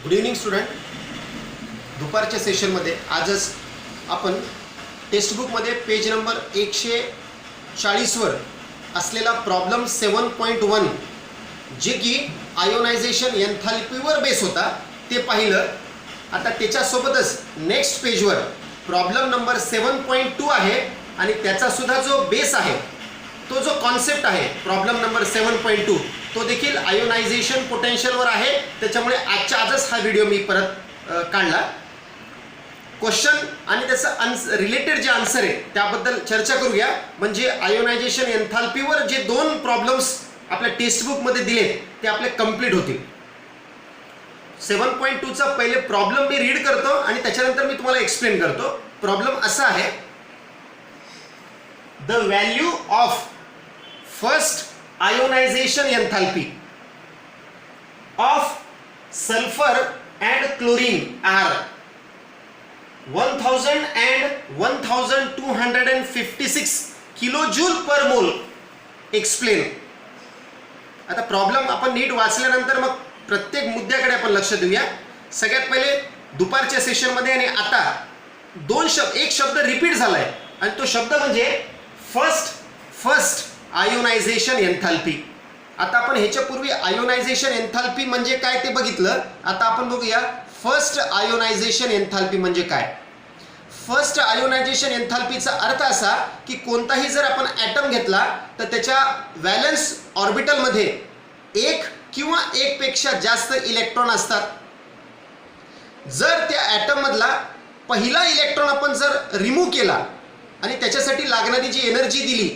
Good evening student. दुपारच्या सेशनमध्ये आजच आपण टेक्स्टबुकमध्ये पेज नंबर 140वर असलेला प्रॉब्लेम 7.1 जे की आयोनायझेशन एन्थॅल्पीवर बेस होता ते पाहिलं. आता त्याच्यासोबतच नेक्स्ट पेजवर प्रॉब्लेम नंबर 7.2 आहे आणि त्याचासुद्धा जो बेस आहे, तो जो कॉन्सेप्ट आहे प्रॉब्लेम नंबर 7.2 तो देखील आयोनायझेशन पोटेन्शियलवर आहे. त्याच्यामुळे आजच्या आजच हा व्हिडिओ मी परत काढला. क्वेश्चन आणि त्याचं रिलेटेड जे आन्सर आहे त्याबद्दल चर्चा करूया. म्हणजे आयोनायझेशन एन्थॅल्पीवर जे दोन प्रॉब्लेम्स आपल्या टेक्स्टबुकमध्ये दिलेत ते आपले कंप्लीट होतील. 7.2चा पहिले प्रॉब्लेम मी रीड करतो आणि त्याच्यानंतर मी तुम्हाला एक्सप्लेन करतो. प्रॉब्लेम असा आहे, the value of first ionisation enthalpy of sulphur and chlorine are 1000 and 1256 kilojoule per mole. Explain. आता प्रॉब्लेम आपण नीट वाचल्यानंतर मग प्रत्येक मुद्द्याकडे आपण लक्ष देऊया. सगळ्यात पहिले दुपारच्या सेशनमध्ये आणि आता एक शब्द रिपीट झालाय आणि तो शब्द म्हणजे फर्स्ट आयोनायझेशन एन्थॅल्पी. आता आपण ह्याच्यापूर्वी आयोनायझेशन एन्थॅल्पी म्हणजे काय ते बघितलं. आता आपण बघूया फर्स्ट आयोनायझेशन एन्थॅल्पी म्हणजे काय. फर्स्ट आयोनायझेशन एन्थॅल्पीचा अर्थ असा की कोणताही जर आपण ॲटम घेतला तर त्याच्या व्हॅलन्स ऑर्बिटलमध्ये एक किंवा एकपेक्षा जास्त इलेक्ट्रॉन असतात. जर त्या ॲटम मधला पहिला इलेक्ट्रॉन आपण जर रिमूव्ह केला आणि त्याच्यासाठी लागणारी जी एनर्जी दिली,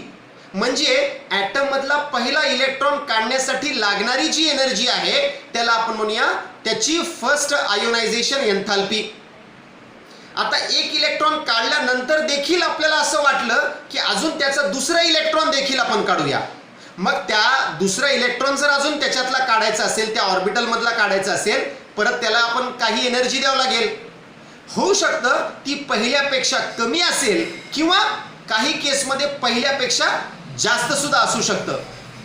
म्हणजे ॲटम मधला पहिला इलेक्ट्रॉन काढण्यासाठी लागणारी जी एनर्जी आहे त्याला आपण म्हणूया त्याची फर्स्ट आयोनायझेशन एन्थॅल्पी. आता एक इलेक्ट्रॉन काढल्यानंतर देखील आपल्याला असं वाटलं की अजून त्याचा दुसरा इलेक्ट्रॉन देखील आपण काढूया. मग त्या दुसरा इलेक्ट्रॉन जर अजून त्याच्यातला काढायचा असेल, त्या ऑर्बिटल मधला काढायचा असेल, परत त्याला आपण काही एनर्जी द्यावं लागेल. होऊ शकतं ती पहिल्यापेक्षा कमी असेल किंवा काही केसमध्ये पहिल्यापेक्षा जास्त सुद्धा असू शकतं.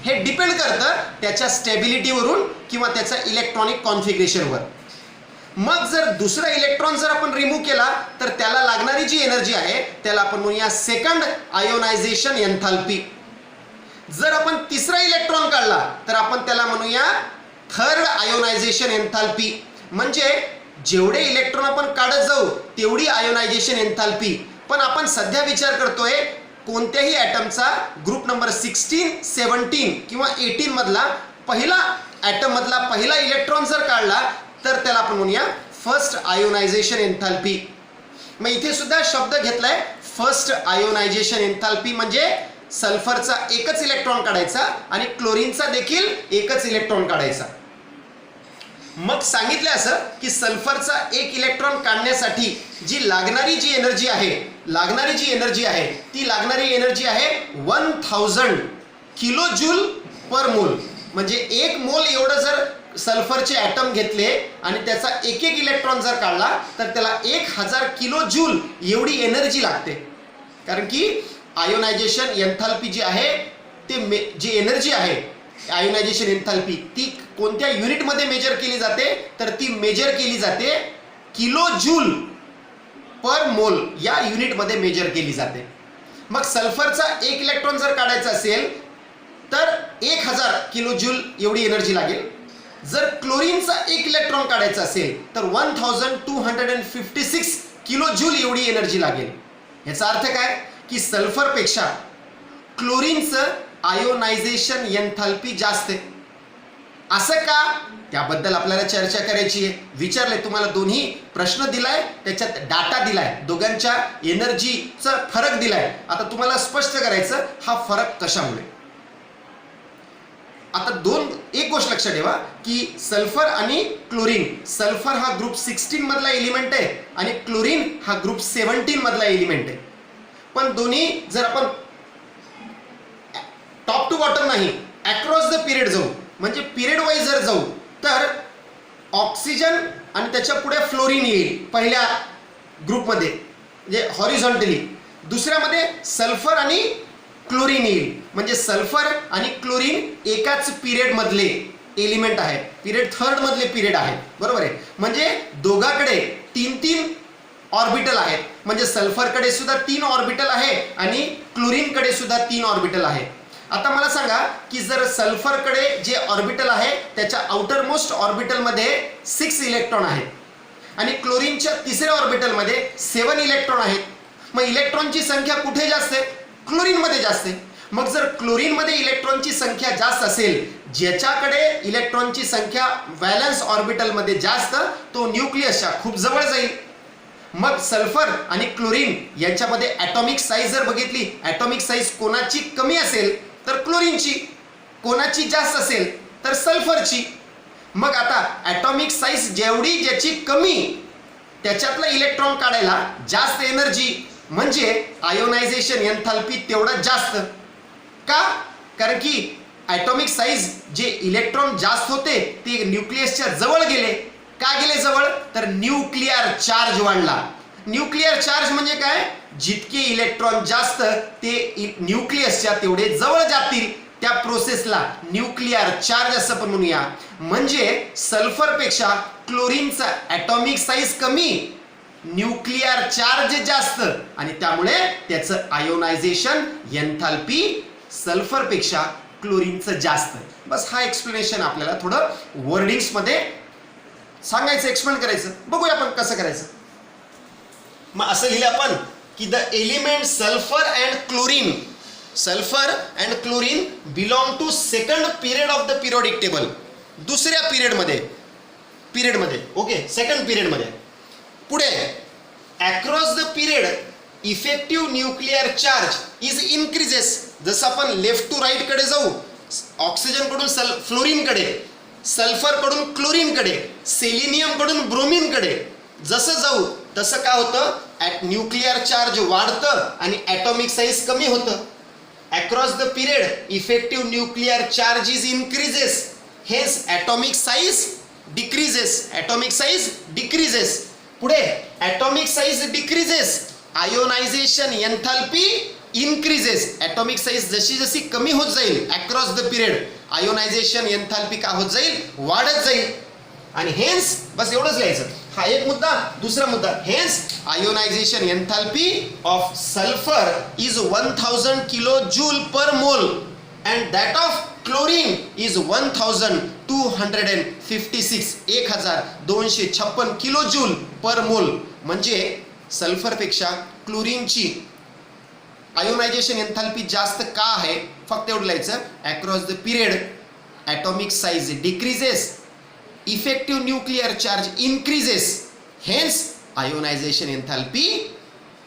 हे डिपेंड करतं त्याच्या स्टेबिलिटीवरून किंवा त्याच्या इलेक्ट्रॉनिक कॉन्फिगरेशनवर. मग जर दुसरा इलेक्ट्रॉन जर आपण रिमूव्ह केला तर त्याला लागणारी जी एनर्जी आहे त्याला आपण म्हणूया सेकंड आयोनायझेशन एन्थॅल्पी. जर आपण तिसरा इलेक्ट्रॉन काढला तर आपण त्याला म्हणूया थर्ड आयोनायझेशन एन्थॅल्पी. म्हणजे जेवढे इलेक्ट्रॉन आपण काढत जाऊ तेवढी आयोनायझेशन एन्थॅल्पी. पण आपण सध्या विचार करतोय कोणत्याही ॲटमचा ग्रुप नंबर 16, 17 किंवा 18 मधला पहिला ॲटम मधला पहिला इलेक्ट्रॉन जर काढला तर त्याला आपण म्हणूया फर्स्ट आयोनायझेशन एन्थॅल्पी. मग इथे सुद्धा शब्द घेतलाय फर्स्ट आयोनायझेशन एन्थॅल्पी. म्हणजे सल्फरचा एकच इलेक्ट्रॉन काढायचा आणि क्लोरीनचा देखील एकच इलेक्ट्रॉन काढायचा. मग सांगितलं असं की सल्फरचा एक इलेक्ट्रॉन काढण्यासाठी जी लागणारी जी एनर्जी आहे ती लागणारी एनर्जी आहे 1000 किलोजूल पर मोल. म्हणजे एक मोल एवढं जर सल्फरचे ॲटम घेतले आणि त्याचा एक इलेक्ट्रॉन जर काढला तर त्याला 1000 किलो जूल एवढी एनर्जी लागते. कारण की आयोनायझेशन एन्थॅल्पी जी आहे ते जी एनर्जी आहे आयोनायझेशन एन्थॅल्पी ती कोणत्या युनिटमध्ये मेजर केली जाते तर ती मेजर केली जाते किलो जूल पर मोल या युनिटमध्ये मेजर केली जाते. मग सल्फरचा एक इलेक्ट्रॉन जर काढायचा असेल तर 1000 किलो जूल एवढी एनर्जी लागेल. जर क्लोरीनचा एक इलेक्ट्रॉन काढायचा असेल तर 1256 किलो जूल एवढी एनर्जी लागेल. याचा अर्थ काय की सल्फरपेक्षा क्लोरीनचं आयोनायझेशन एन्थॅल्पी जास्त आहे. असं का त्याबद्दल आपल्याला चर्चा करायची आहे. विचारले तुम्हाला दोन्ही प्रश्न दिलाय, त्याच्यात डाटा दिलाय, दोघांच्या एनर्जीचा फरक दिलाय. आता तुम्हाला स्पष्ट करायचं हा फरक कशामुळे. आता एक गोष्ट लक्षात ठेवा की सल्फर आणि क्लोरीन, सल्फर हा ग्रुप 16 मधला एलिमेंट आहे आणि क्लोरीन हा ग्रुप 17 मधला एलिमेंट आहे. पण दोन्ही जर आपण टॉप टू बॉटम नाही अक्रॉस द पिरियड जाऊ, म्हणजे पिरियड वाईज जर जाऊ तर ऑक्सिजन आणि त्याच्या पुढे फ्लोरीन येईल पहिल्या ग्रुपमध्ये म्हणजे हॉरिझॉन्टली. दुसऱ्यामध्ये सल्फर आणि क्लोरीन येईल. म्हणजे सल्फर आणि क्लोरीन एकाच पिरियड मधले एलिमेंट आहे, पिरियड थर्ड मधले पिरियड आहे, बरोबर आहे. म्हणजे दोघाकडे 3-3 ऑर्बिटल आहेत. म्हणजे सल्फरकडे सुद्धा 3 ऑर्बिटल आहे आणि क्लोरीनकडे सुद्धा 3 ऑर्बिटल आहे. आता मला सांगा की जर सल्फरकडे जे ऑर्बिटल आहे त्याच्या आउटर मोस्ट ऑर्बिटल मध्ये 6 इलेक्ट्रॉन आहेत आणि क्लोरीनच्या तिसऱ्या ऑर्बिटल मध्ये 7 इलेक्ट्रॉन आहेत. मग इलेक्ट्रॉनची संख्या कुठे जास्त आहे? क्लोरीन मध्ये जास्त आहे. मग जर क्लोरीन मध्ये इलेक्ट्रॉनची संख्या जास्त असेल, ज्याच्याकडे इलेक्ट्रॉनची संख्या व्हॅलन्स ऑर्बिटल मध्ये जास्त, तो न्यूक्लियसच्या खूप जवळ जाईल. मग सल्फर आणि क्लोरीन यांच्यामध्ये ॲटॉमिक साईज जर बघितली, ॲटॉमिक साईज कोणाची कमी असेल तर क्लोरीनची, कोणाची जास्त असेल तर सल्फरची. मग आता ॲटॉमिक साईज जेवढी ज्याची कमी, त्याच्यातला इलेक्ट्रॉन काढायला जास्त एनर्जी, म्हणजे आयोनायझेशन एन्थाल्पी तेवढा जास्त. का? कारण की ॲटॉमिक साईज जे इलेक्ट्रॉन जास्त होते ते न्यूक्लियसच्या जवळ गेले. का गेले जवळ? तर न्यूक्लिअर चार्ज वाढला. न्यूक्लिअर चार्ज म्हणजे काय? जितके इलेक्ट्रॉन जास्त ते न्यूक्लियसच्या तेवढे जवळ जातील. त्या प्रोसेसला न्यूक्लिअर चार्ज असं पण म्हणूया. म्हणजे सल्फरपेक्षा क्लोरीनचा ॲटॉमिक साईज कमी, न्यूक्लिअर चार्ज जास्त आणि त्यामुळे त्याचं आयोनायझेशन एन्थाल्पी सल्फरपेक्षा क्लोरीनचं जास्त. बस हा एक्सप्लेनेशन आपल्याला थोडं वर्डिंग्स मध्ये सांगायचं, एक्सप्लेन करायचं. बघूया आपण कसं करायचं. मग असं लिहिलं आपण की the element sulphur and chlorine, sulphur and chlorine belong to second period of the periodic table. दुसऱ्या पिरियडमध्ये ओके, सेकंड पिरियडमध्ये. पुढे across the period effective nuclear charge is increases. जसं आपण लेफ्ट टू राईट कडे जाऊ, ऑक्सिजन कडून फ्लोरीनकडे, सल्फर कडून क्लोरीनकडे, सेलिनियम कडून ब्रोमीनकडे जसं जाऊ तसं काय होतं? न्यूक्लिअर चार्ज वाढतं आणि ॲटॉमिक साईज कमी होतं. Across the period effective nuclear charge is increases, hence atomic size decreases. Atomic size decreases. पुढे atomic size decreases, ionisation enthalpy increases. Atomic size जशी जशी कमी होत जाईल across the period, ionisation enthalpy का होत जाईल? वाढत जाईल. आणि हेन्स बस एवढंच लिहायचं. हा एक मुद्दा. दुसरा मुद्दा, hence ionisation enthalpy of sulphur is 1000 kilo joule per mole and that of chlorine is 1256, 1256 kilo joule per mole. म्हणजे सल्फरपेक्षा क्लोरीनची आयोनायझेशन एन्थाल्पी जास्त का आहे? फक्त एवढं लिहायचं. Across the period atomic size decreases, effective nuclear charge increases, hence ionisation enthalpy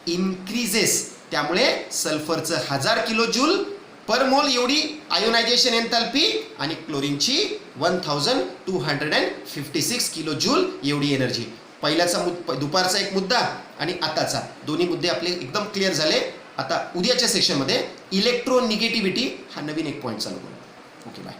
increases. त्यामुळे सल्फरचं 1000 kilo joule per मोल एवढी आयोनायझेशन एन्थाल्पी आणि क्लोरीनची 1256 किलो जूल एवढी एनर्जी. पहिल्याचा दुपारचा एक मुद्दा आणि आताचा दोन्ही मुद्दे आपले एकदम क्लिअर झाले. आता उद्याच्या सेशनमध्ये इलेक्ट्रोनिगेटिव्हिटी हा नवीन एक पॉईंट चालू करू. Okay, bye.